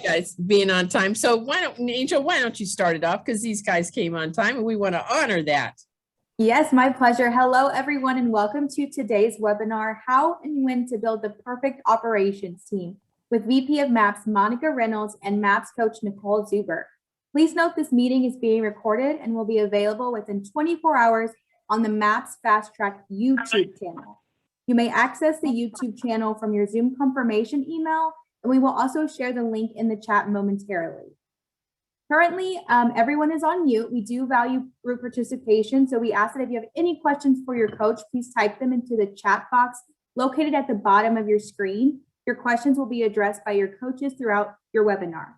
guys being on time. So Angel, why don't you start it off? Because these guys came on time and we want to honor that. Yes, my pleasure. Hello, everyone, and welcome to today's webinar, How and When to Build the Perfect Operations Team, with VP of MAPS, Monica Reynolds, and MAPS coach, Nicole Zuber. Please note this meeting is being recorded and will be available within 24 hours on the MAPS Fast Track YouTube channel. You may access the YouTube channel from your Zoom confirmation email, and we will also share the link in the chat momentarily. Currently, everyone is on mute. We do value group participation, so we ask that if you have any questions for your coach, please type them into the chat box located at the bottom of your screen. Your questions will be addressed by your coaches throughout your webinar.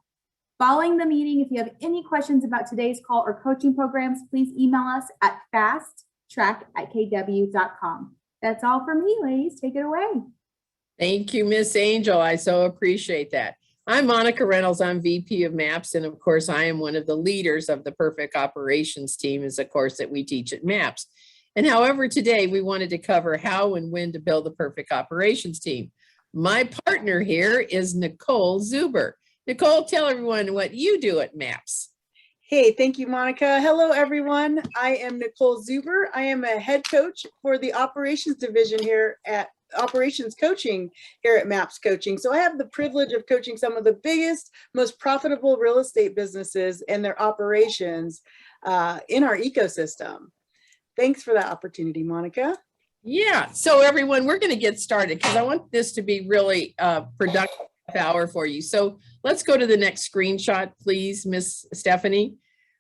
Following the meeting, if you have any questions about today's call or coaching programs, please email us at fasttrack@kw.com. That's all from me, ladies. Take it away. Thank you, Miss Angel. I so appreciate that. I'm Monica Reynolds. I'm VP of MAPS. And of course, I am one of the leaders of the Perfect Operations Team, is a course that we teach at MAPS. And however, today we wanted to cover how and when to build the perfect operations team. My partner here is Nicole Zuber. Nicole, tell everyone what you do at MAPS. Hey, thank you, Monica. Hello, everyone. I am Nicole Zuber. I am a head coach for the operations division here at operations coaching here at MAPS Coaching. So I have the privilege of coaching some of the biggest, most profitable real estate businesses and their operations in our ecosystem. Thanks for that opportunity, Monica. Yeah, so everyone, we're going to get started because I want this to be really productive hour for you. So let's go to the next screenshot, please, Miss Stephanie.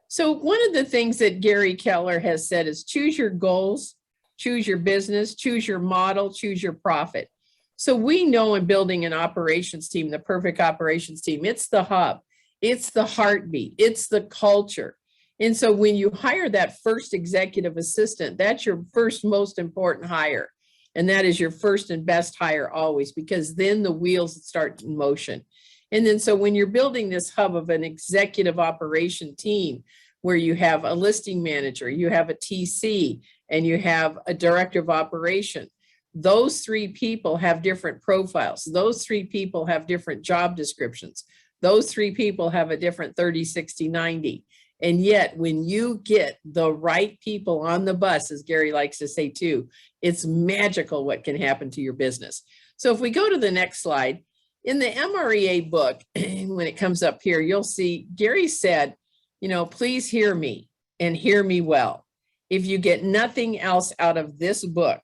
So one of the things that Gary Keller has said is choose your goals, choose your business, choose your model, choose your profit. So we know in building an operations team, the perfect operations team, it's the hub, it's the heartbeat, it's the culture. And so when you hire that first executive assistant, that's your first most important hire. And that is your first and best hire always, because then the wheels start in motion. And then so when you're building this hub of an executive operation team, where you have a listing manager, you have a TC, and you have a director of operation, those three people have different profiles. Those three people have different job descriptions. Those three people have a different 30, 60, 90. And yet when you get the right people on the bus, as Gary likes to say too, it's magical what can happen to your business. So if we go to the next slide, in the MREA book, when it comes up here, you'll see Gary said, you know, please hear me and hear me well. If you get nothing else out of this book,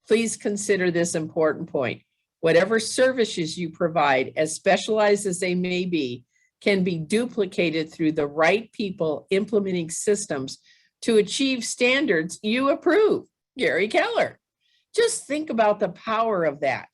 please consider this important point. Whatever services you provide, as specialized as they may be, can be duplicated through the right people implementing systems to achieve standards you approve. Gary Keller. Just think about the power of that.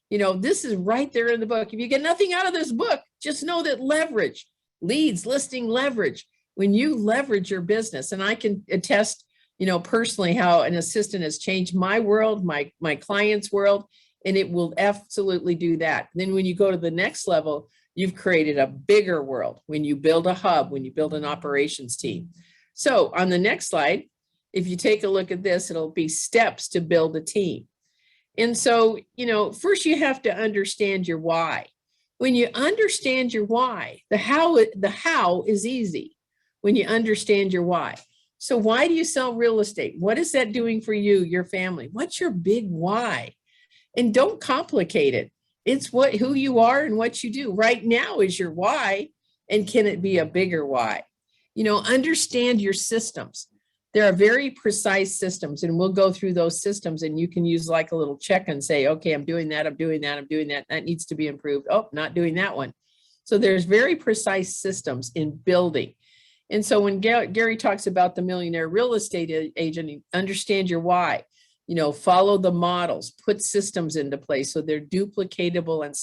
You know, this is right there in the book. If you get nothing out of this book, just know that leverage, leads, listing leverage, when you leverage your business, and I can attest, you know, personally how an assistant has changed my world, my client's world, and it will absolutely do that. And then when you go to the next level, you've created a bigger world when you build a hub, when you build an operations team. So on the next slide, if you take a look at this, it'll be steps to build a team. And so, you know, first you have to understand your why. When you understand your why, the how is easy when you understand your why. So why do you sell real estate? What is that doing for you, your family? What's your big why? And don't complicate it. It's who you are and what you do. Right now is your why, and can it be a bigger why? You know, understand your systems. There are very precise systems, and we'll go through those systems, and you can use like a little check and say, okay, I'm doing that, I'm doing that, I'm doing that. That needs to be improved. Oh, not doing that one. So there's very precise systems in building. And so when Gary talks about the millionaire real estate agent, understand your why. You know, follow the models, put systems into place so they're duplicatable and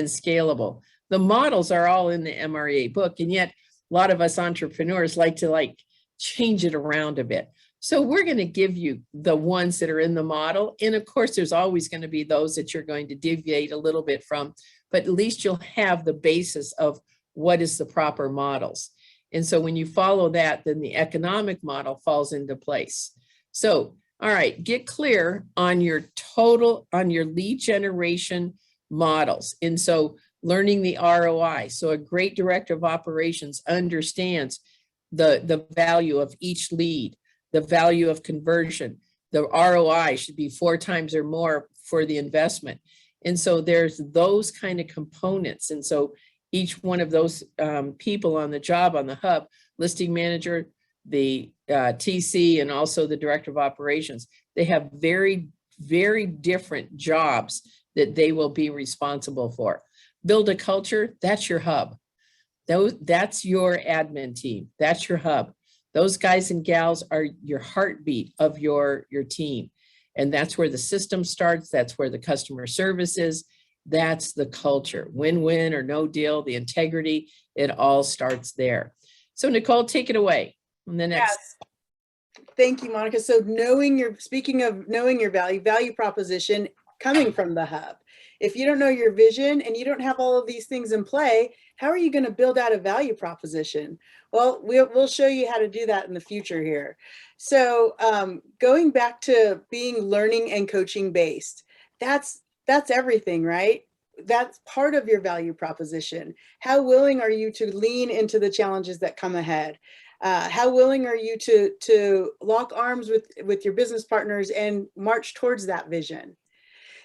scalable. The models are all in the MREA book, and yet a lot of us entrepreneurs like to change it around a bit. So we're going to give you the ones that are in the model. And of course, there's always going to be those that you're going to deviate a little bit from, but at least you'll have the basis of what is the proper models. And so when you follow that, then the economic model falls into place. So, all right, get clear on your lead generation models. And so learning the ROI. So a great director of operations understands the value of each lead, the value of conversion. The ROI should be 4 times or more for the investment. And so there's those kind of components. And so each one of those people on the job on the hub, listing manager, the TC, and also the director of operations, they have very, very different jobs that they will be responsible for. Build a culture, that's your hub. That's your admin team. That's your hub. Those guys and gals are your heartbeat of your team. And that's where the system starts. That's where the customer service is. That's the culture. Win-win or no deal, the integrity, it all starts there. So Nicole, take it away. And the next. Yes. Thank you, Monica. So speaking of knowing your value proposition coming from the hub. If you don't know your vision and you don't have all of these things in play, how are you going to build out a value proposition? Well, we'll show you how to do that in the future here. So going back to being learning and coaching based, that's everything, right? That's part of your value proposition. How willing are you to lean into the challenges that come ahead? How willing are you to lock arms with your business partners and march towards that vision?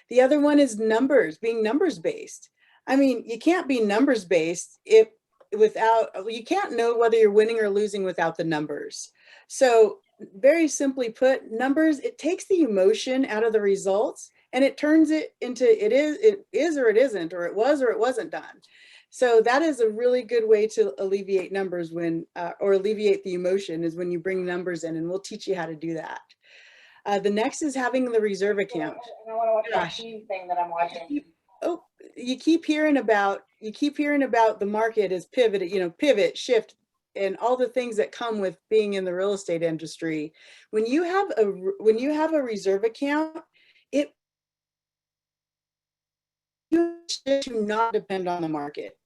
The other one is numbers, being numbers based. I mean, you can't be numbers based you can't know whether you're winning or losing without the numbers. So very simply put, numbers, it takes the emotion out of the results and it turns it into it is or it isn't, or it was or it wasn't done. So that is a really good way to alleviate numbers or alleviate the emotion is when you bring numbers in, and we'll teach you how to do that. The next is having the reserve account. I want to watch that thing that I'm watching. You keep hearing about the market as pivot, shift, and all the things that come with being in the real estate industry. When you have a reserve account, you should not depend on the market.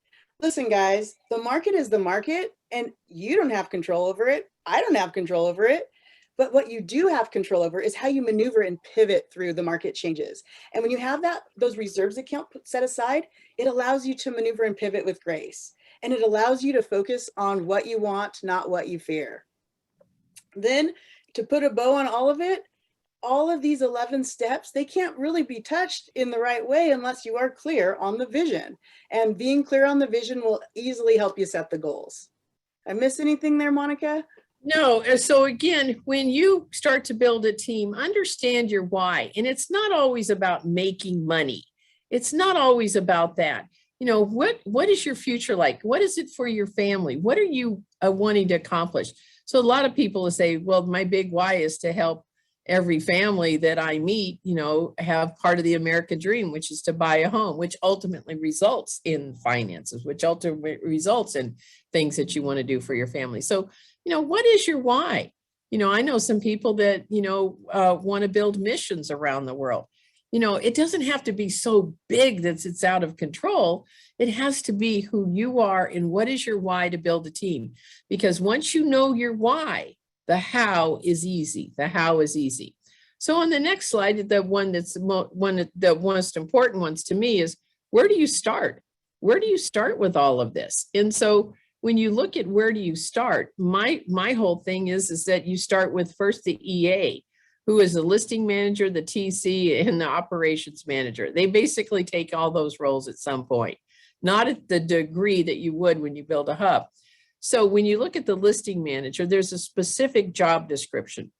Listen, guys, the market is the market, and you don't have control over it. I don't have control over it. But what you do have control over is how you maneuver and pivot through the market changes. And when you have those reserves account set aside, it allows you to maneuver and pivot with grace. And it allows you to focus on what you want, not what you fear. Then to put a bow on all of it, all of these 11 steps, they can't really be touched in the right way unless you are clear on the vision. And being clear on the vision will easily help you set the goals. I miss anything there, Monica? No. So again, when you start to build a team, understand your why. And it's not always about making money. It's not always about that. You know, what is your future like? What is it for your family? What are you wanting to accomplish? So a lot of people will say, well, my big why is to help every family that I meet, you know, have part of the American dream, which is to buy a home, which ultimately results in finances, which ultimately results in things that you want to do for your family. So, you know, what is your why? You know, I know some people that, you know, want to build missions around the world. You know, it doesn't have to be so big that it's out of control. It has to be who you are and what is your why to build a team. Because once you know your why, the how is easy. The how is easy. So on the next slide, the one that's one of the most important ones to me is, where do you start? Where do you start with all of this? And so when you look at where do you start, my whole thing is that you start with first the EA, who is the listing manager, the TC, and the operations manager. They basically take all those roles at some point, not at the degree that you would when you build a hub. So when you look at the listing manager, there's a specific job description.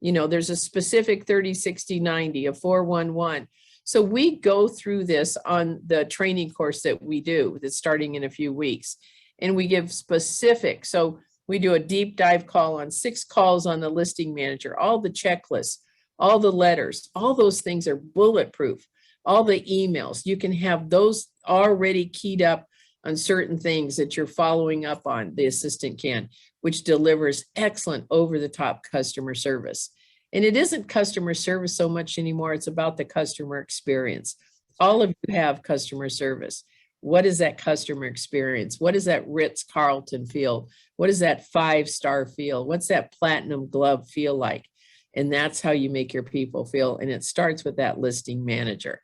You know, there's a specific 30, 60, 90, a 411. So we go through this on the training course that we do that's starting in a few weeks. And we give specific. So we do a deep dive call on 6 calls on the listing manager, all the checklists, all the letters, all those things are bulletproof. All the emails, you can have those already keyed up on certain things that you're following up on, the assistant can, which delivers excellent over-the-top customer service. And it isn't customer service so much anymore, it's about the customer experience. All of you have customer service. What is that customer experience? What does that Ritz-Carlton feel? What does that 5-star feel? What's that platinum glove feel like? And that's how you make your people feel. And it starts with that listing manager.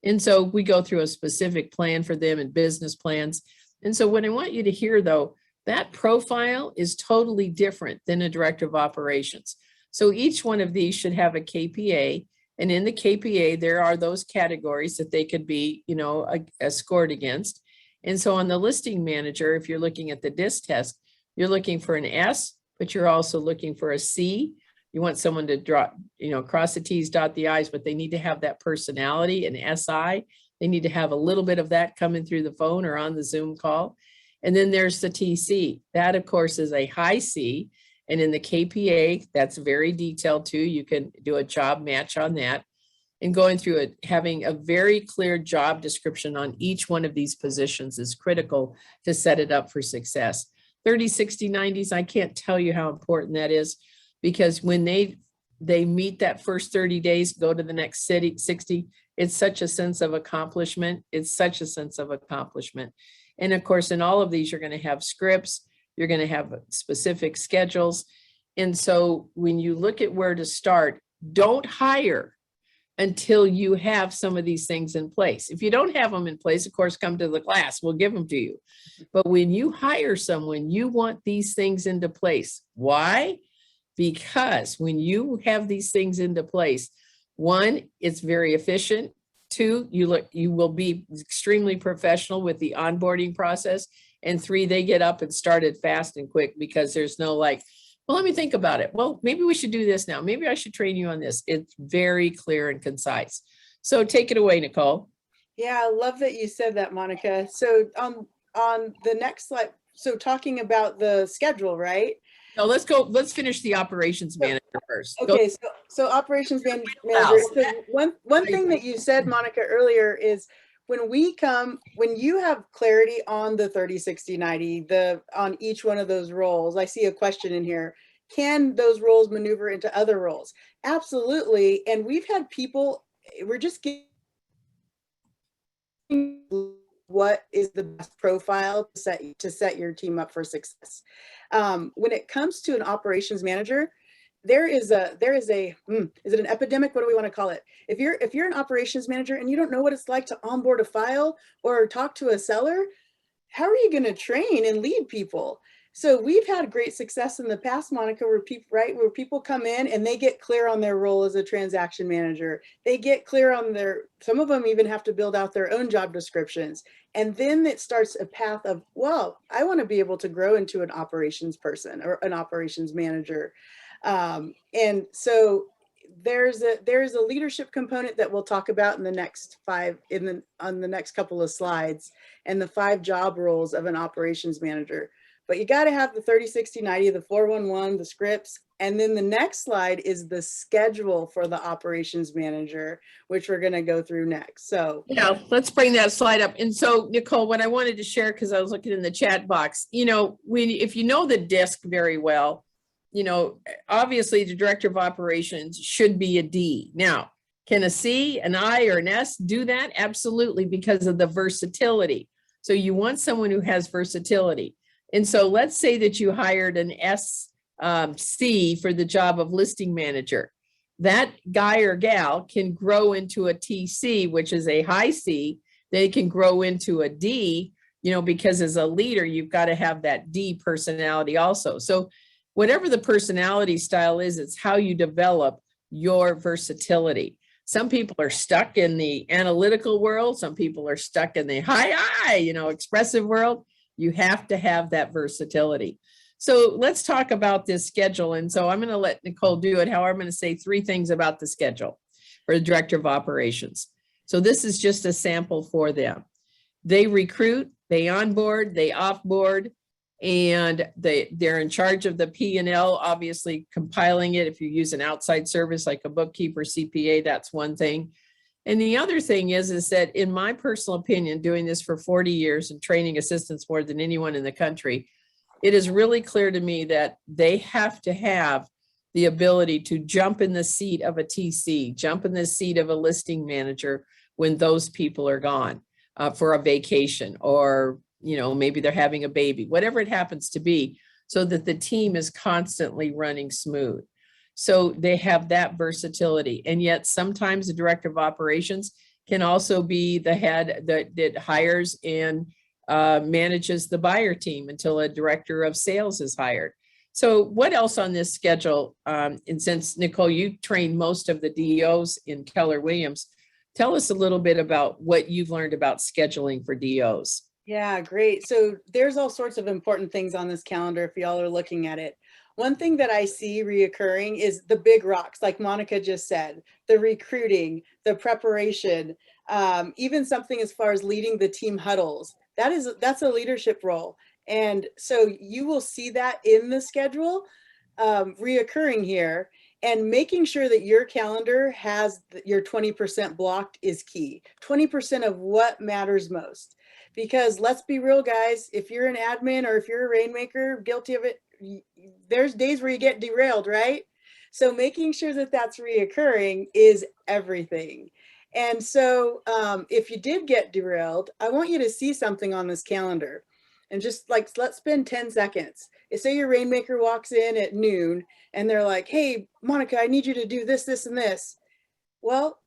And so we go through a specific plan for them and business plans. And so what I want you to hear though, that profile is totally different than a director of operations. So each one of these should have a KPA. And in the KPA, there are those categories that they could be, scored against. And so on the listing manager, if you're looking at the DISC test, you're looking for an S, but you're also looking for a C. You want someone to draw, cross the T's, dot the I's, but they need to have that personality, an SI. They need to have a little bit of that coming through the phone or on the Zoom call. And then there's the TC. That, of course, is a high C. And in the KPA, that's very detailed too. You can do a job match on that. And going through it, having a very clear job description on each one of these positions is critical to set it up for success. 30, 60, 90s, I can't tell you how important that is, because when they meet that first 30 days, go to the next 60, it's such a sense of accomplishment. It's such a sense of accomplishment. And of course, in all of these, you're going to have scripts, you're going to have specific schedules. And so when you look at where to start, don't hire until you have some of these things in place. If you don't have them in place, of course, come to the class, we'll give them to you. But when you hire someone, you want these things into place. Why? Because when you have these things into place, one, it's very efficient. Two, you will be extremely professional with the onboarding process. And three, they get up and started fast and quick, because there's no like, well, let me think about it. Well, maybe we should do this now. Maybe I should train you on this. It's very clear and concise. So take it away, Nicole. Yeah, I love that you said that, Monica. So on the next slide, so talking about the schedule, right? No, let's finish the operations manager first. Okay, so operations manager. So one thing that you said, Monica, earlier is when you have clarity on the 30, 60, 90, on each one of those roles, I see a question in here. Can those roles maneuver into other roles? Absolutely. And we've had people, we're just getting what is the best profile to set your team up for success. When it comes to an operations manager, is it an epidemic? What do we want to call it? If you're an operations manager and you don't know what it's like to onboard a file or talk to a seller, how are you going to train and lead people? So we've had great success in the past, Monica, where people come in and they get clear on their role as a transaction manager. They get clear on some of them even have to build out their own job descriptions. And then it starts a path of, well, I want to be able to grow into an operations person or an operations manager. And so there's a leadership component that we'll talk about in the next on the next couple of slides, and the 5 job roles of an operations manager. But you got to have the 30, 60, 90, the 411, the scripts. And then the next slide is the schedule for the operations manager, which we're going to go through next. So yeah, let's bring that slide up. And so Nicole, what I wanted to share, because I was looking in the chat box, if you know the DISC very well, obviously the director of operations should be a D. Now, can a C, an I, or an S do that? Absolutely, because of the versatility. So you want someone who has versatility. And so let's say that you hired an SC for the job of listing manager. That guy or gal can grow into a TC, which is a high C. They can grow into a D, because as a leader, you've got to have that D personality also. So whatever the personality style is, it's how you develop your versatility. Some people are stuck in the analytical world. Some people are stuck in the expressive world. You have to have that versatility. So let's talk about this schedule. And so I'm going to let Nicole do it. However, I'm going to say 3 things about the schedule for the director of operations. So this is just a sample for them. They recruit, they onboard, they offboard, and they're in charge of the P&L, obviously compiling it. If you use an outside service like a bookkeeper, CPA, that's one thing. And the other thing is that in my personal opinion, doing this for 40 years and training assistants more than anyone in the country, it is really clear to me that they have to have the ability to jump in the seat of a TC, jump in the seat of a listing manager when those people are gone for a vacation, or maybe they're having a baby, whatever it happens to be, so that the team is constantly running smooth. So they have that versatility. And yet sometimes the director of operations can also be the head that hires and manages the buyer team until a director of sales is hired. So what else on this schedule? And since Nicole, you trained most of the DOs in Keller Williams, tell us a little bit about what you've learned about scheduling for DOs. Yeah, great. So there's all sorts of important things on this calendar if y'all are looking at it. One thing that I see reoccurring is the big rocks, like Monica just said, the recruiting, the preparation, even something as far as leading the team huddles. That's a leadership role. And so you will see that in the schedule reoccurring here, and making sure that your calendar has your 20% blocked is key. 20% of what matters most. Because let's be real, guys, if you're an admin or if you're a rainmaker, guilty of it, there's days where you get derailed, right? So making sure that that's reoccurring is everything. And so if you did get derailed, I want you to see something on this calendar. And just like, let's spend 10 seconds. Say your rainmaker walks in at noon and they're like, hey, Monica, I need you to do this, this, and this. Well,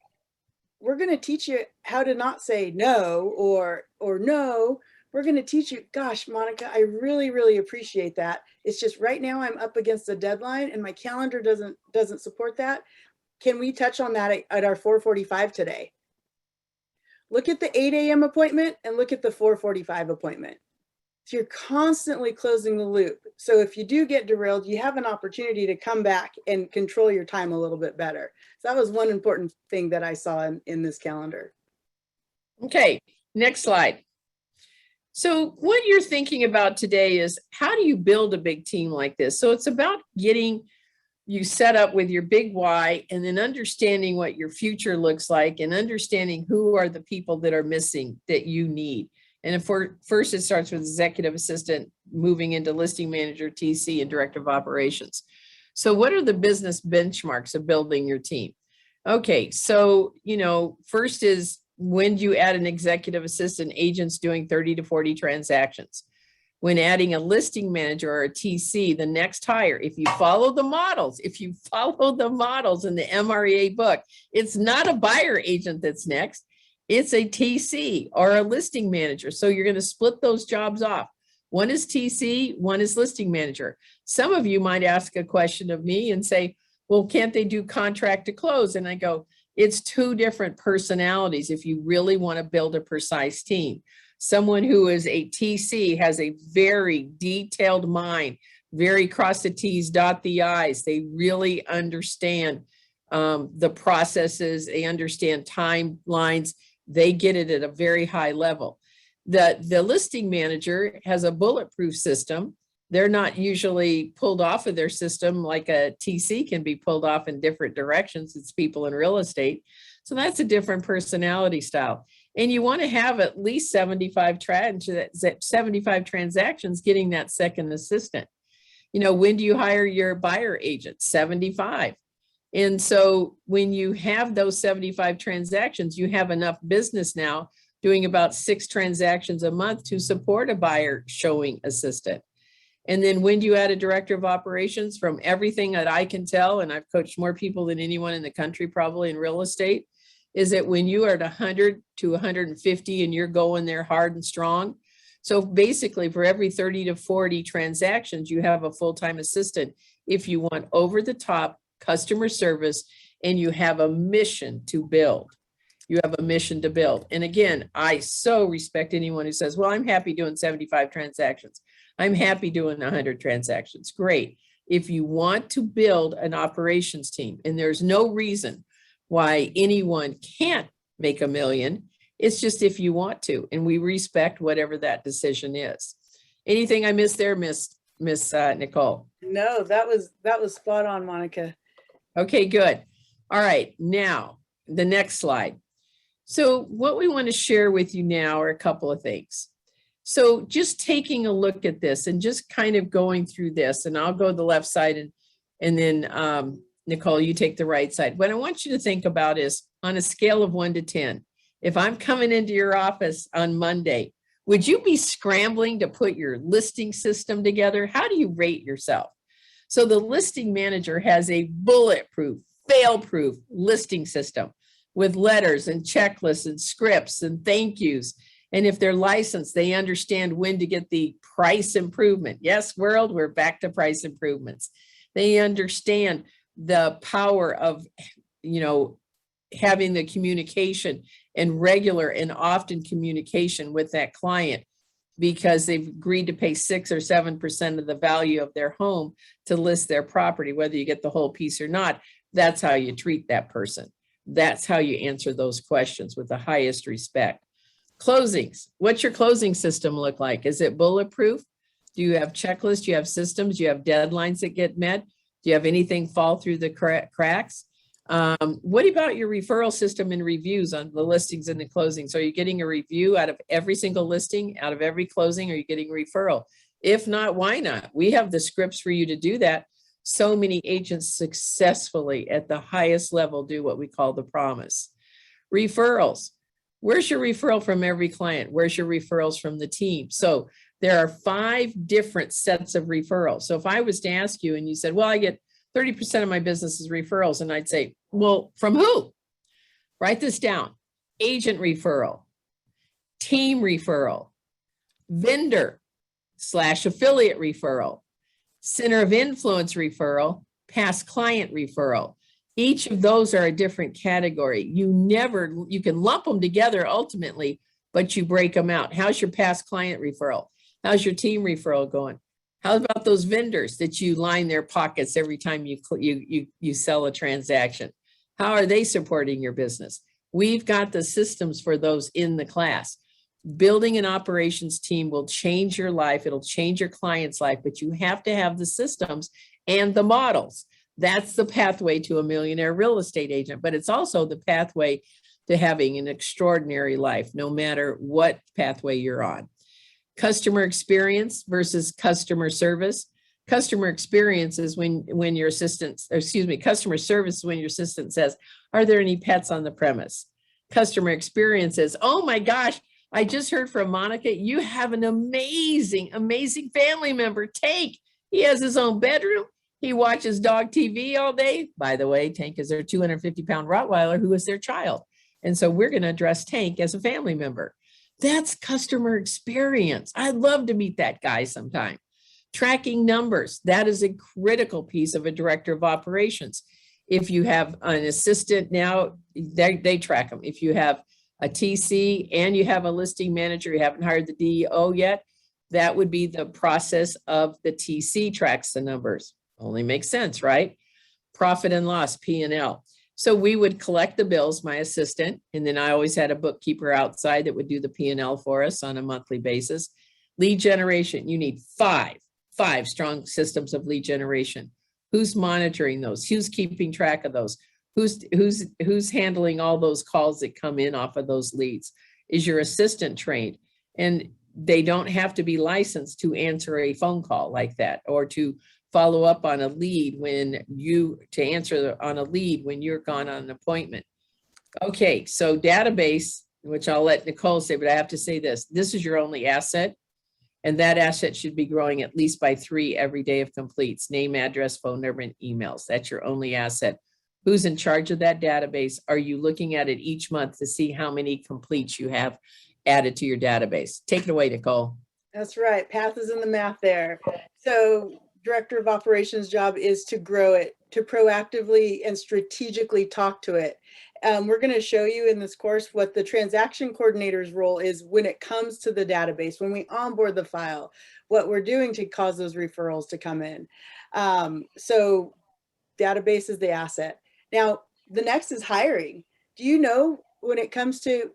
we're going to teach you how to not say no or no. We're going to teach you, gosh, Monica, I really, really appreciate that. It's just right now I'm up against a deadline and my calendar doesn't support that. Can we touch on that at our 4:45 today? Look at the 8 a.m. appointment and look at the 4:45 appointment. So you're constantly closing the loop. So if you do get derailed, you have an opportunity to come back and control your time a little bit better. So that was one important thing that I saw in this calendar. Okay, next slide. So what you're thinking about today is how do you build a big team like this? So it's about getting you set up with your big why and then understanding what your future looks like and understanding who are the people that are missing that you need. And first, it starts with executive assistant, moving into listing manager, TC, and director of operations. So what are the business benchmarks of building your team? Okay, so, first is when you add an executive assistant, agents doing 30 to 40 transactions. When adding a listing manager or a TC, the next hire, if you follow the models in the MREA book, it's not a buyer agent that's next. It's a TC or a listing manager. So you're going to split those jobs off. One is TC, one is listing manager. Some of you might ask a question of me and say, well, can't they do contract to close? And I go, it's two different personalities if you really want to build a precise team. Someone who is a TC has a very detailed mind, very cross the T's, dot the I's. They really understand the processes. They understand timelines. They get it at a very high level. The listing manager has a bulletproof system. They're not usually pulled off of their system like a TC can be pulled off in different directions. It's people in real estate. So that's a different personality style. And you want to have at least 75 transactions getting that second assistant. When do you hire your buyer agent? 75. And so when you have those 75 transactions, you have enough business now doing about 6 transactions a month to support a buyer showing assistant. And then when do you add a director of operations? From everything that I can tell, and I've coached more people than anyone in the country probably in real estate, is that when you are at 100 to 150 and you're going there hard and strong. So basically for every 30 to 40 transactions, you have a full-time assistant if you want over the top customer service and you have a mission to build. You have a mission to build. And again, I so respect anyone who says, well, I'm happy doing 75 transactions. I'm happy doing 100 transactions. Great. If you want to build an operations team, and there's no reason why anyone can't make $1 million, it's just if you want to, and we respect whatever that decision is. Anything I missed there, Miss Nicole? No, that was spot on, Monica. Okay, good. All right, now the next slide. So what we want to share with you now are a couple of things. So just taking a look at this and just kind of going through this, and I'll go to the left side and then Nicole, you take the right side. What I want you to think about is on a scale of 1 to 10, if I'm coming into your office on Monday, would you be scrambling to put your listing system together? How do you rate yourself? So the listing manager has a bulletproof, fail-proof listing system. with letters and checklists and scripts and thank yous. And if they're licensed, they understand when to get the price improvement. Yes, world, we're back to price improvements. They understand the power of, having the communication and regular and often communication with that client, because they've agreed to pay 6 or 7% of the value of their home to list their property, whether you get the whole piece or not. That's how you treat that person. That's how you answer those questions with the highest respect. Closings. What's your closing system look like? Is it bulletproof? Do you have checklists? Do you have systems? Do you have deadlines that get met? Do you have anything fall through the cracks? What about your referral system and reviews on the listings and the closings? Are you getting a review out of every single listing, out of every closing? Are you getting a referral? If not, why not? We have the scripts for you to do that. So many agents successfully at the highest level do what we call the promise. Referrals. Where's your referral from every client? Where's your referrals from the team? So there are 5 different sets of referrals. So if I was to ask you and you said, well, I get 30% of my business is referrals, and I'd say, well, from who? Write this down. Agent referral, team referral, vendor/affiliate referral, center of influence referral, past client referral. Each of those are a different category. You can lump them together ultimately, but you break them out. How's your past client referral? How's your team referral going? How about those vendors that you line their pockets every time you sell a transaction? How are they supporting your business? We've got the systems for those in the class. Building an operations team will change your life. It'll change your client's life, but you have to have the systems and the models. That's the pathway to a millionaire real estate agent, but it's also the pathway to having an extraordinary life, no matter what pathway you're on. Customer experience versus customer service. Customer experience is when your assistant, customer service is when your assistant says, are there any pets on the premise? Customer experience is, oh my gosh, I just heard from Monica, you have an amazing, amazing family member, Tank. He has his own bedroom. He watches dog TV all day. By the way, Tank is their 250-pound Rottweiler who is their child. And so we're going to address Tank as a family member. That's customer experience. I'd love to meet that guy sometime. Tracking numbers. That is a critical piece of a director of operations. If you have an assistant now, they track them. If you have a TC and you have a listing manager, you haven't hired the DEO yet, that would be the process of the TC tracks the numbers. Only makes sense, right? Profit and loss, P&L. So we would collect the bills, my assistant, and then I always had a bookkeeper outside that would do the P&L for us on a monthly basis. Lead generation, you need five strong systems of lead generation. Who's monitoring those? Who's keeping track of those? Who's handling all those calls that come in off of those leads? Is your assistant trained? And they don't have to be licensed to answer a phone call like that, or to follow up on a lead when you're gone on an appointment. Okay, so database, which I'll let Nicole say, but I have to say this is your only asset, and that asset should be growing at least by 3 every day of completes: name, address, phone number, and emails. That's your only asset. Who's in charge of that database? Are you looking at it each month to see how many completes you have added to your database? Take it away, Nicole. That's right. Path is in the math there. So director of operations job is to grow it, to proactively and strategically talk to it. We're going to show you in this course what the transaction coordinator's role is when it comes to the database, when we onboard the file, what we're doing to cause those referrals to come in. So database is the asset. Now, the next is hiring. Do you know, when it comes to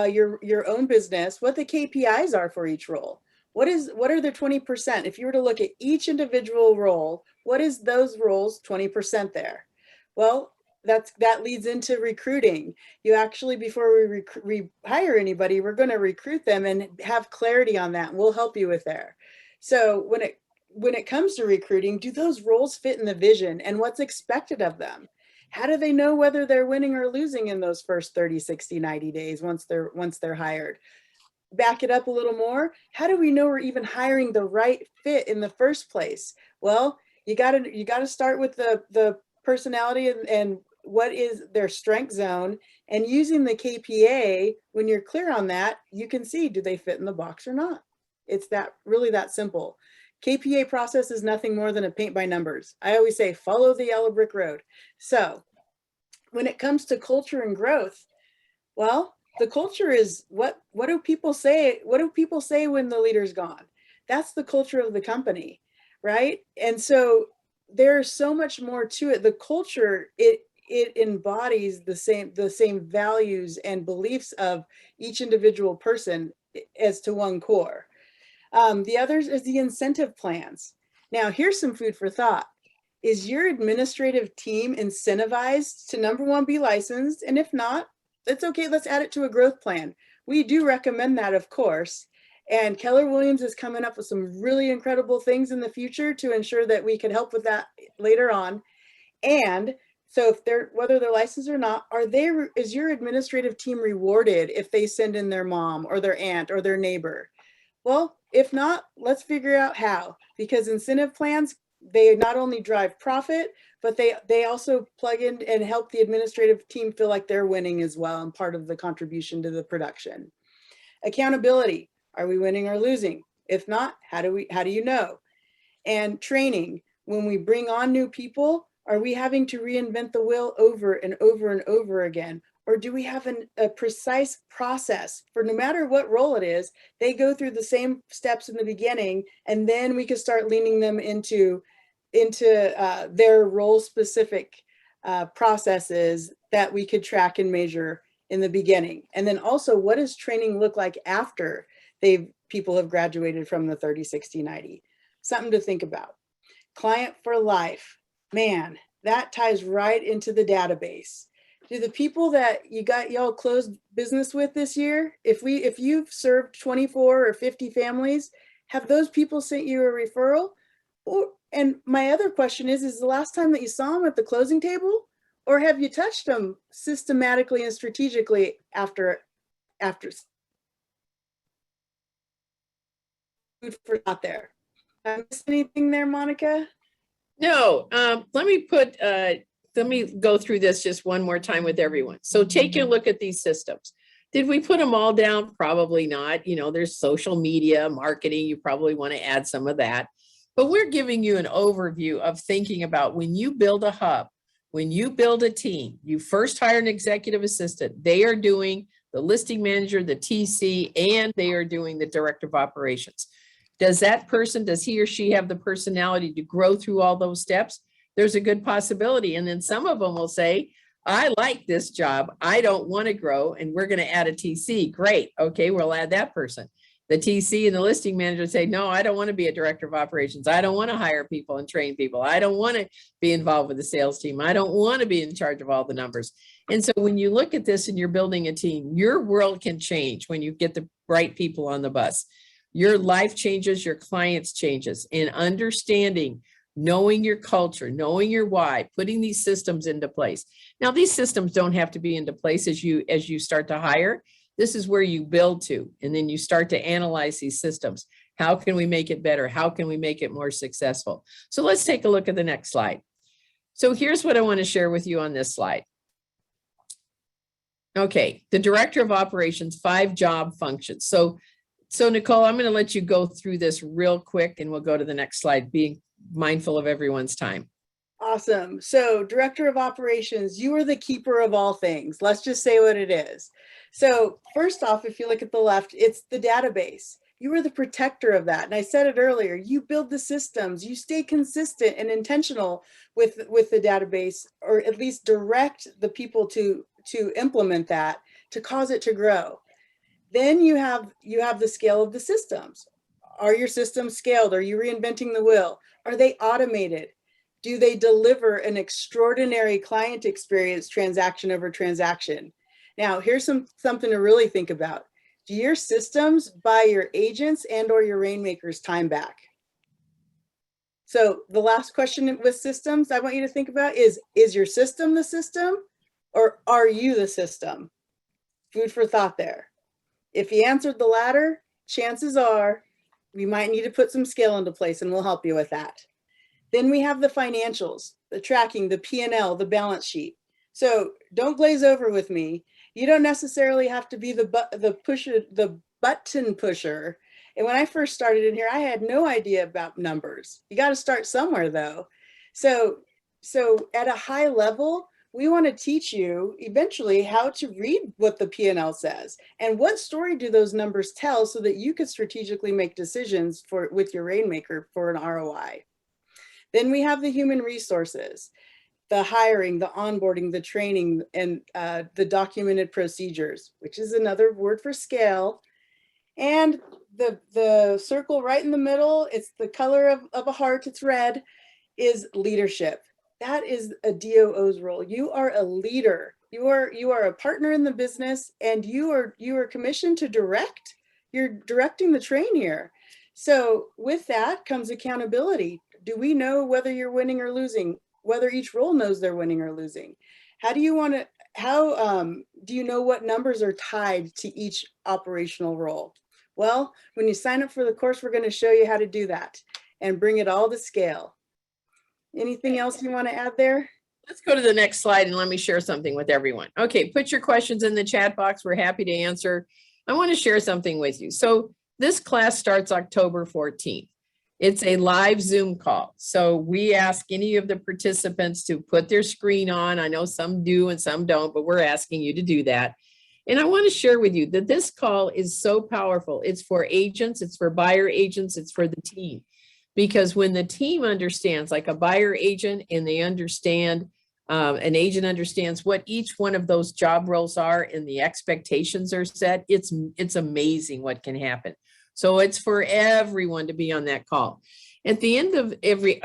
your own business, what the KPIs are for each role? What are the 20%? If you were to look at each individual role, what is those roles 20% there? Well, that leads into recruiting. You actually, before we hire anybody, we're going to recruit them and have clarity on that. And we'll help you with there. So when it comes to recruiting, do those roles fit in the vision and what's expected of them? How do they know whether they're winning or losing in those first 30, 60, 90 days once they're hired? Back it up a little more. How do we know we're even hiring the right fit in the first place? Well, you got to start with the personality and what is their strength zone, and using the KPA, when you're clear on that, you can see, do they fit in the box or not? It's really that simple. KPA process is nothing more than a paint by numbers. I always say, follow the yellow brick road. So when it comes to culture and growth, well, the culture is what do people say? What do people say when the leader's gone? That's the culture of the company, right? And so there's so much more to it. The culture, it embodies the same values and beliefs of each individual person as to one core. The others is the incentive plans. Now, here's some food for thought. Is your administrative team incentivized to, number one, be licensed? And if not, that's okay. Let's add it to a growth plan. We do recommend that, of course. And Keller Williams is coming up with some really incredible things in the future to ensure that we can help with that later on. And so if whether they're licensed or not, is your administrative team rewarded if they send in their mom or their aunt or their neighbor? Well, if not, let's figure out how, because incentive plans, they not only drive profit, but they also plug in and help the administrative team feel like they're winning as well and part of the contribution to the production. Accountability, are we winning or losing? If not, how do you know? And training, when we bring on new people, are we having to reinvent the wheel over and over and over again? Or do we have a precise process for no matter what role it is, they go through the same steps in the beginning, and then we can start leaning them into their role specific processes that we could track and measure in the beginning. And then also, what does training look like after people have graduated from the 30, 60, 90? Something to think about. Client for life, man, that ties right into the database. Do the people that y'all closed business with this year, if you've served 24 or 50 families, have those people sent you a referral? And my other question is the last time that you saw them at the closing table, or have you touched them systematically and strategically after food for thought there? Did I miss anything there, Monica? No, let me go through this just one more time with everyone. So take a look at these systems. Did we put them all down? Probably not. There's social media, marketing. You probably want to add some of that. But we're giving you an overview of thinking about when you build a hub, when you build a team, you first hire an executive assistant. They are doing the listing manager, the TC, and they are doing the director of operations. Does he or she have the personality to grow through all those steps? There's a good possibility. And then some of them will say, I like this job. I don't want to grow. And we're going to add a TC. Great. Okay, we'll add that person. The TC and the listing manager say, no, I don't want to be a director of operations. I don't want to hire people and train people. I don't want to be involved with the sales team. I don't want to be in charge of all the numbers. And so when you look at this and you're building a team, your world can change when you get the right people on the bus. Your life changes, your clients changes, and understanding, knowing your culture, knowing your why, putting these systems into place. Now, these systems don't have to be into place as you start to hire. This is where you build to, and then you start to analyze these systems. How can we make it better? How can we make it more successful? So let's take a look at the next slide. So here's what I want to share with you on this slide. Okay, the director of operations, 5 job functions. So Nicole, I'm going to let you go through this real quick and we'll go to the next slide, being mindful of everyone's time. Awesome. So director of operations, you are the keeper of all things. Let's just say what it is. So first off, if you look at the left, it's the database. You are the protector of that. And I said it earlier, you build the systems, you stay consistent and intentional with the database, or at least direct the people to implement that, to cause it to grow. Then you have the scale of the systems. Are your systems scaled? Are you reinventing the wheel? Are they automated? Do they deliver an extraordinary client experience transaction over transaction? Now, here's something to really think about. Do your systems buy your agents and or your rainmakers time back? So the last question with systems I want you to think about is your system the system, or are you the system? Food for thought there. If you answered the latter, chances are we might need to put some scale into place, and we'll help you with that. Then we have the financials, the tracking, the P&L, the balance sheet. So don't glaze over with me. You don't necessarily have to be the button pusher. And when I first started in here, I had no idea about numbers. You got to start somewhere though. So at a high level, we want to teach you eventually how to read what the P&L says and what story do those numbers tell so that you could strategically make decisions with your Rainmaker for an ROI. Then we have the human resources, the hiring, the onboarding, the training, and the documented procedures, which is another word for scale. And the circle right in the middle, it's the color of a heart, it's red, is leadership. That is a DOO's role. You are a leader. You are a partner in the business, and you are commissioned to direct. You're directing the train here. So with that comes accountability. Do we know whether you're winning or losing? Whether each role knows they're winning or losing? How do you know what numbers are tied to each operational role? Well, when you sign up for the course, we're going to show you how to do that and bring it all to scale. Anything else you want to add there? Let's go to the next slide and let me share something with everyone. Okay, put your questions in the chat box. We're happy to answer. I want to share something with you. So this class starts October 14th. It's a live Zoom call. So we ask any of the participants to put their screen on. I know some do and some don't, but we're asking you to do that. And I want to share with you that this call is so powerful. It's for agents, it's for buyer agents, it's for the team. Because when the team understands, like a buyer agent, and they understand, an agent understands what each one of those job roles are and the expectations are set, it's amazing what can happen. So it's for everyone to be on that call. At the end of every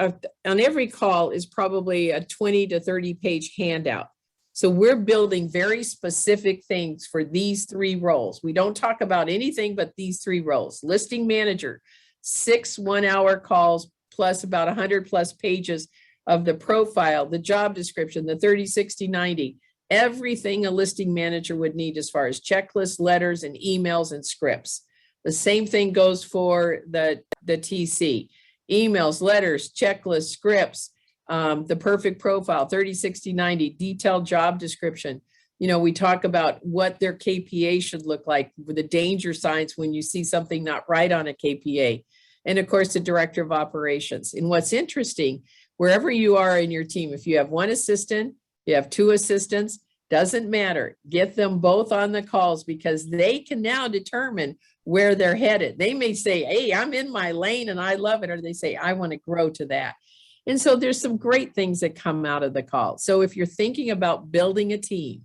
call is probably a 20 to 30 page handout. So we're building very specific things for these three roles. We don't talk about anything but these three roles. Listing manager, 6 1-hour calls plus about 100 plus pages of the profile, the job description, the 30, 60, 90, everything a listing manager would need as far as checklists, letters, and emails and scripts. The same thing goes for the TC, emails, letters, checklists, scripts, the perfect profile, 30, 60, 90, detailed job description. You know, we talk about what their KPA should look like, with the danger signs when you see something not right on a KPA. And of course, the director of operations. And what's interesting, wherever you are in your team, if you have one assistant, you have 2 assistants, doesn't matter. Get them both on the calls because they can now determine where they're headed. They may say, hey, I'm in my lane and I love it. Or they say, I want to grow to that. And so there's some great things that come out of the call. So if you're thinking about building a team,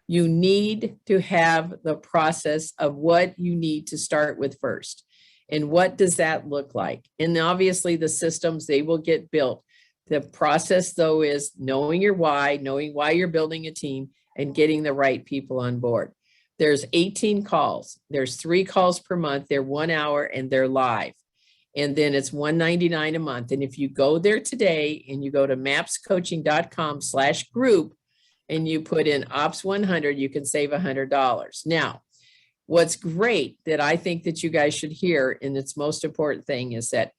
you need to have the process of what you need to start with first. And what does that look like? And obviously the systems, they will get built. The process though is knowing your why, knowing why you're building a team and getting the right people on board. There's 18 calls. There's 3 calls per month. They're 1 hour and they're live. And then it's $199 a month. And if you go there today and you go to mapscoaching.com/group and you put in ops 100, you can save $100. Now, what's great that I think that you guys should hear, and its most important thing, is that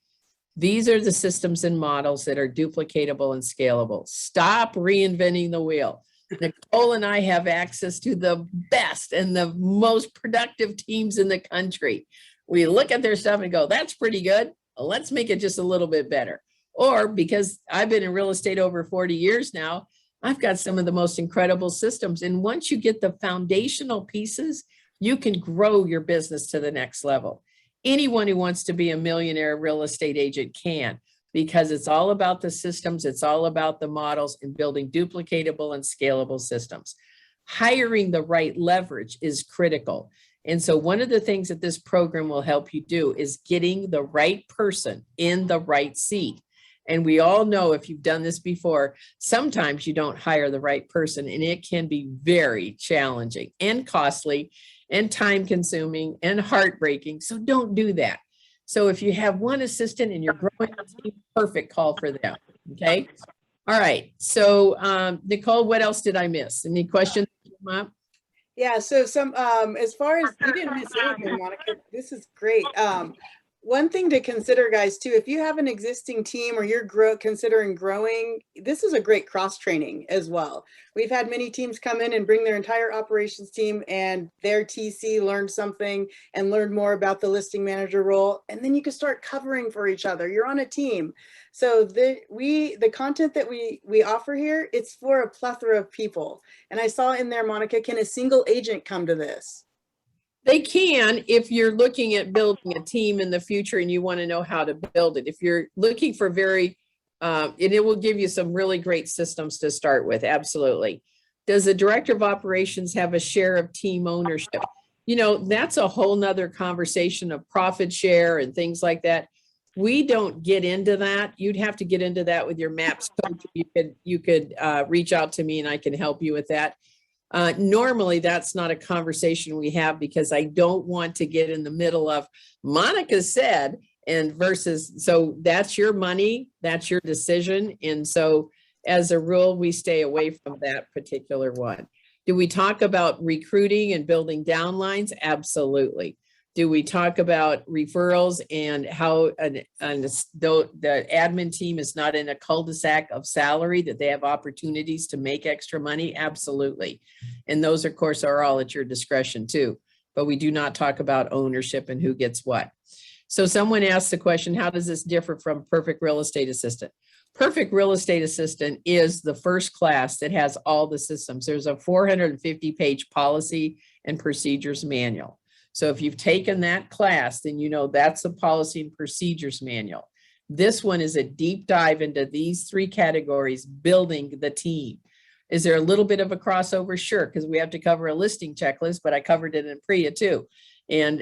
these are the systems and models that are duplicatable and scalable. Stop reinventing the wheel. Nicole and I have access to the best and the most productive teams in the country. We look at their stuff and go, that's pretty good. Let's make it just a little bit better. Or because I've been in real estate over 40 years now, I've got some of the most incredible systems. And once you get the foundational pieces, you can grow your business to the next level. Anyone who wants to be a millionaire real estate agent can, because it's all about the systems, it's all about the models and building duplicatable and scalable systems. Hiring the right leverage is critical. And so one of the things that this program will help you do is getting the right person in the right seat. And we all know, if you've done this before, sometimes you don't hire the right person and it can be very challenging and costly and time consuming and heartbreaking. So don't do that. So if you have one assistant and you're growing a team, perfect call for them. Okay. All right. So Nicole, what else did I miss? Any questions? Yeah, so some as far as you didn't miss anything, Monica, this is great. One thing to consider, guys, too, if you have an existing team or you're considering growing, this is a great cross training as well. We've had many teams come in and bring their entire operations team and their TC learned something and learned more about the listing manager role. And then you can start covering for each other. You're on a team. So the content that we offer here, it's for a plethora of people. And I saw in there, Monica, can a single agent come to this? They can, if you're looking at building a team in the future and you want to know how to build it. If you're looking for and it will give you some really great systems to start with. Absolutely. Does the director of operations have a share of team ownership? You know, that's a whole nother conversation of profit share and things like that. We don't get into that. You'd have to get into that with your MAPS coach. You could reach out to me and I can help you with that. Normally that's not a conversation we have because I don't want to get in the middle of Monica said and versus, so that's your money, that's your decision. And so as a rule, we stay away from that particular one. Do we talk about recruiting and building downlines? Absolutely. Do we talk about referrals and how the admin team is not in a cul-de-sac of salary, that they have opportunities to make extra money? Absolutely. And those, of course, are all at your discretion too. But we do not talk about ownership and who gets what. So someone asked the question, how does this differ from Perfect Real Estate Assistant? Perfect Real Estate Assistant is the first class that has all the systems. There's a 450-page policy and procedures manual. So if you've taken that class, then you know that's a policy and procedures manual. This one is a deep dive into these three categories, building the team. Is there a little bit of a crossover? Sure, because we have to cover a listing checklist, but I covered it in PRIA too.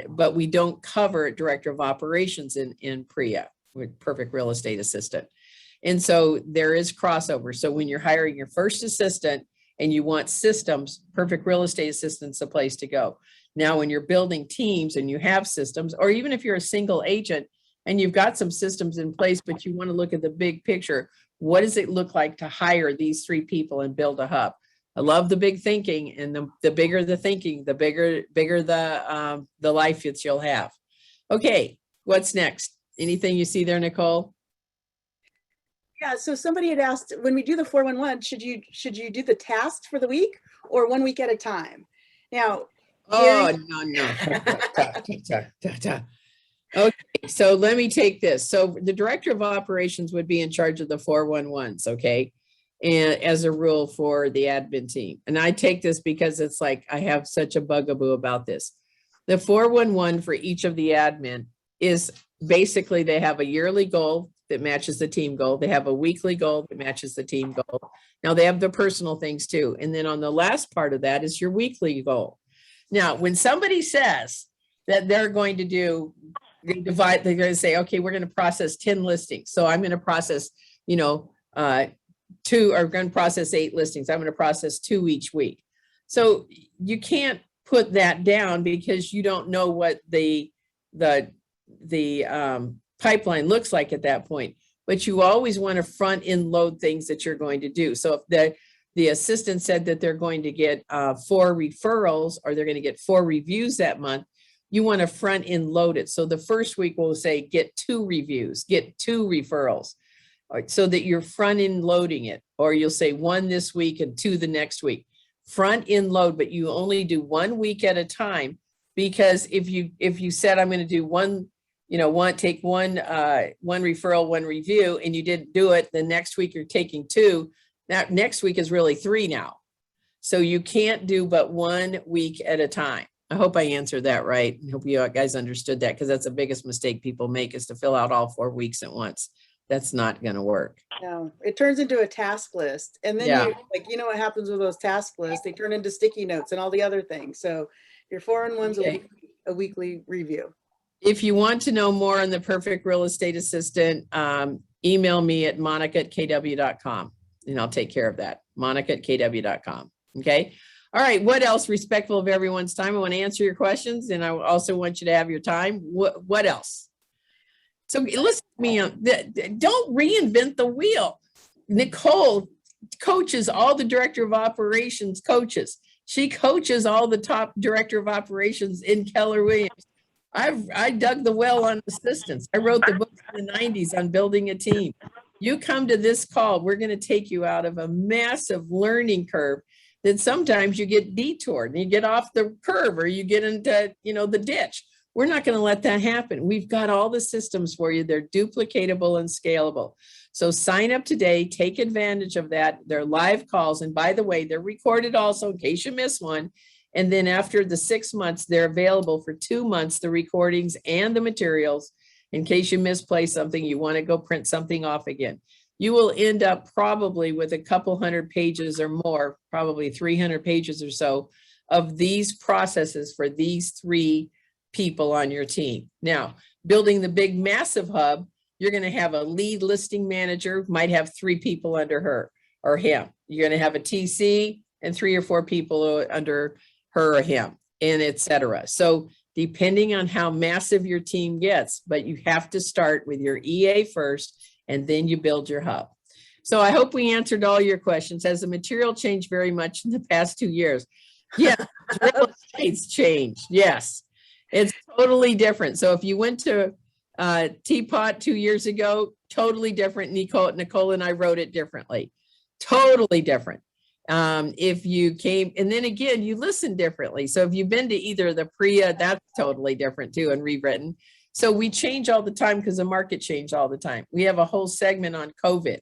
But we don't cover director of operations in PRIA with Perfect Real Estate Assistant. And so there is crossover. So when you're hiring your first assistant and you want systems, Perfect Real Estate Assistant's the place to go. Now, when you're building teams and you have systems, or even if you're a single agent and you've got some systems in place, but you want to look at the big picture, what does it look like to hire these three people and build a hub? I love the big thinking, and the bigger the thinking, the bigger the life that you'll have. Okay, what's next? Anything you see there, Nicole? Yeah, so somebody had asked, when we do the 411, should you do the tasks for the week or 1 week at a time? Now, oh, no. Okay, so let me take this. So the director of operations would be in charge of the 411s, okay? And as a rule for the admin team. And I take this because it's like, I have such a bugaboo about this. The 411 for each of the admin is basically they have a yearly goal that matches the team goal. They have a weekly goal that matches the team goal. Now they have the personal things too. And then on the last part of that is your weekly goal. Now, when somebody says that they're going to they're going to say, okay, we're going to process 10 listings. So I'm going to process, 2, or going to process 8 listings. I'm going to process 2 each week. So you can't put that down because you don't know what the pipeline looks like at that point. But you always want to front end load things that you're going to do. So if the assistant said that they're going to get 4 referrals or they're going to get 4 reviews that month, you want to front end load it. So the first week we'll say, get 2 reviews, get 2 referrals, so that you're front end loading it. Or you'll say 1 this week and 2 the next week. Front end load, but you only do 1 week at a time, because if you said I'm going to do one referral, 1 review, and you didn't do it, the next week you're taking 2. That next week is really 3 now. So you can't do but 1 week at a time. I hope I answered that right. I hope you guys understood that, because that's the biggest mistake people make, is to fill out all 4 weeks at once. That's not going to work. No, it turns into a task list. And then you know what happens with those task lists? They turn into sticky notes and all the other things. So your 4-in-1's a weekly review. If you want to know more on the Perfect Real Estate Assistant, email me at monica@kw.com and I'll take care of that. monica@kw.com. Okay. All right. What else? Respectful of everyone's time. I want to answer your questions, and I also want you to have your time. What else? So listen to me. Don't reinvent the wheel. Nicole coaches all the director of operations coaches. She coaches all the top director of operations in Keller Williams. I dug the well on assistance. I wrote the book in the 90s on building a team. You come to this call, we're going to take you out of a massive learning curve that sometimes you get detoured and you get off the curve or you get into, the ditch. We're not going to let that happen. We've got all the systems for you. They're duplicatable and scalable. So sign up today, take advantage of that. They're live calls. And by the way, they're recorded also in case you miss one. And then after the 6 months, they're available for 2 months, the recordings and the materials. In case you misplay something, you want to go print something off again. You will end up probably with a couple hundred pages or more, probably 300 pages or so of these processes for these 3 people on your team. Now, building the big massive hub, you're going to have a lead listing manager, might have 3 people under her or him. You're going to have a TC and 3 or 4 people under her or him, and etc. So depending on how massive your team gets, but you have to start with your EA first, and then you build your hub. So I hope we answered all your questions. Has the material changed very much in the past 2 years? Yeah, real estate's changed. Yes, it's totally different. So if you went to Teapot 2 years ago, totally different. Nicole and I wrote it differently, totally different. If you came, and then again, you listen differently. So if you've been to either the Priya, that's totally different too and rewritten. So we change all the time because the market changed all the time. We have a whole segment on COVID,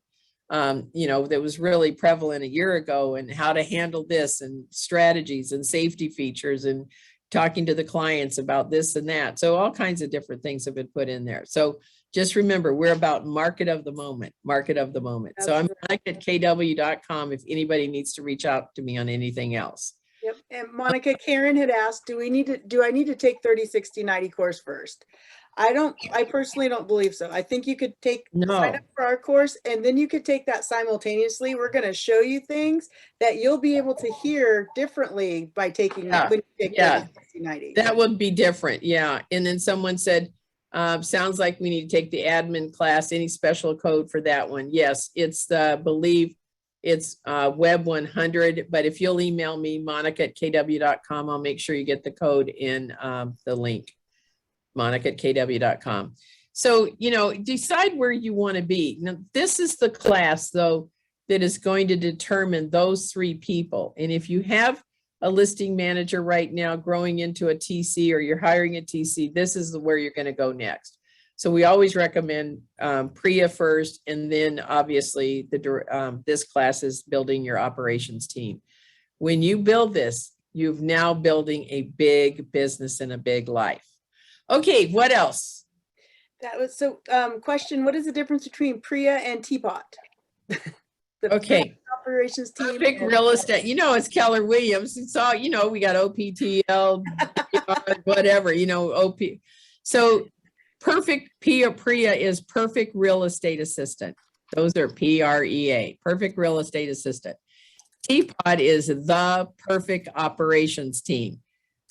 that was really prevalent a year ago, and how to handle this and strategies and safety features and talking to the clients about this and that. So all kinds of different things have been put in there. So just remember, we're about market of the moment. So I'm at kw.com if anybody needs to reach out to me on anything else. Yep. And Monica, Karen had asked, do I need to take 30, 60, 90 course first? I personally don't believe so. I think you could sign up for our course, and then you could take that simultaneously. We're going to show you things that you'll be able to hear differently by taking that. When you take 30, 60, 90. That would be different. Yeah. And then someone said, sounds like we need to take the admin class. Any special code for that one? Yes, it's it's Web 100, but if you'll email me, monica@kw.com, I'll make sure you get the code in the link, monica@kw.com. So, decide where you want to be. Now, this is the class, though, that is going to determine those 3 people. And if you have a listing manager right now growing into a TC, or you're hiring a TC, this is where you're going to go next. So we always recommend Priya first, and then obviously this class is building your operations team. When you build this, you've now building a big business and a big life. Okay, what else? That was so question, what is the difference between Priya and Teapot? Okay. Operations team. Perfect real estate. It's Keller Williams. It's all, we got OPTL, whatever, OP. So perfect Priya is perfect real estate assistant. Those are PREA, perfect real estate assistant. Teapot is the perfect operations team.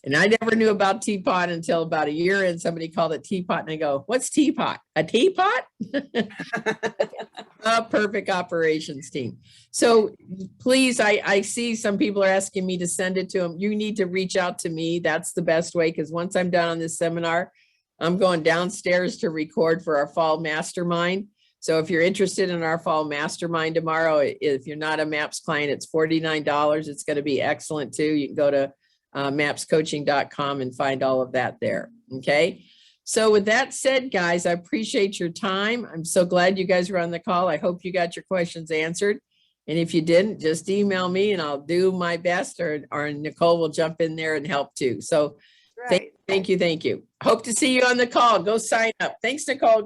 And I never knew about Teapot until about a year, and somebody called it Teapot, and I go, what's Teapot? A teapot? A perfect operations team. So please, I see some people are asking me to send it to them. You need to reach out to me. That's the best way, because once I'm done on this seminar, I'm going downstairs to record for our fall mastermind. So if you're interested in our fall mastermind tomorrow, if you're not a MAPS client, it's $49. It's going to be excellent too. You can go to mapscoaching.com and find all of that there. Okay. So with that said, guys, I appreciate your time. I'm so glad you guys were on the call. I hope you got your questions answered. And if you didn't, just email me and I'll do my best, or Nicole will jump in there and help too. So thank you. Hope to see you on the call. Go sign up. Thanks, Nicole.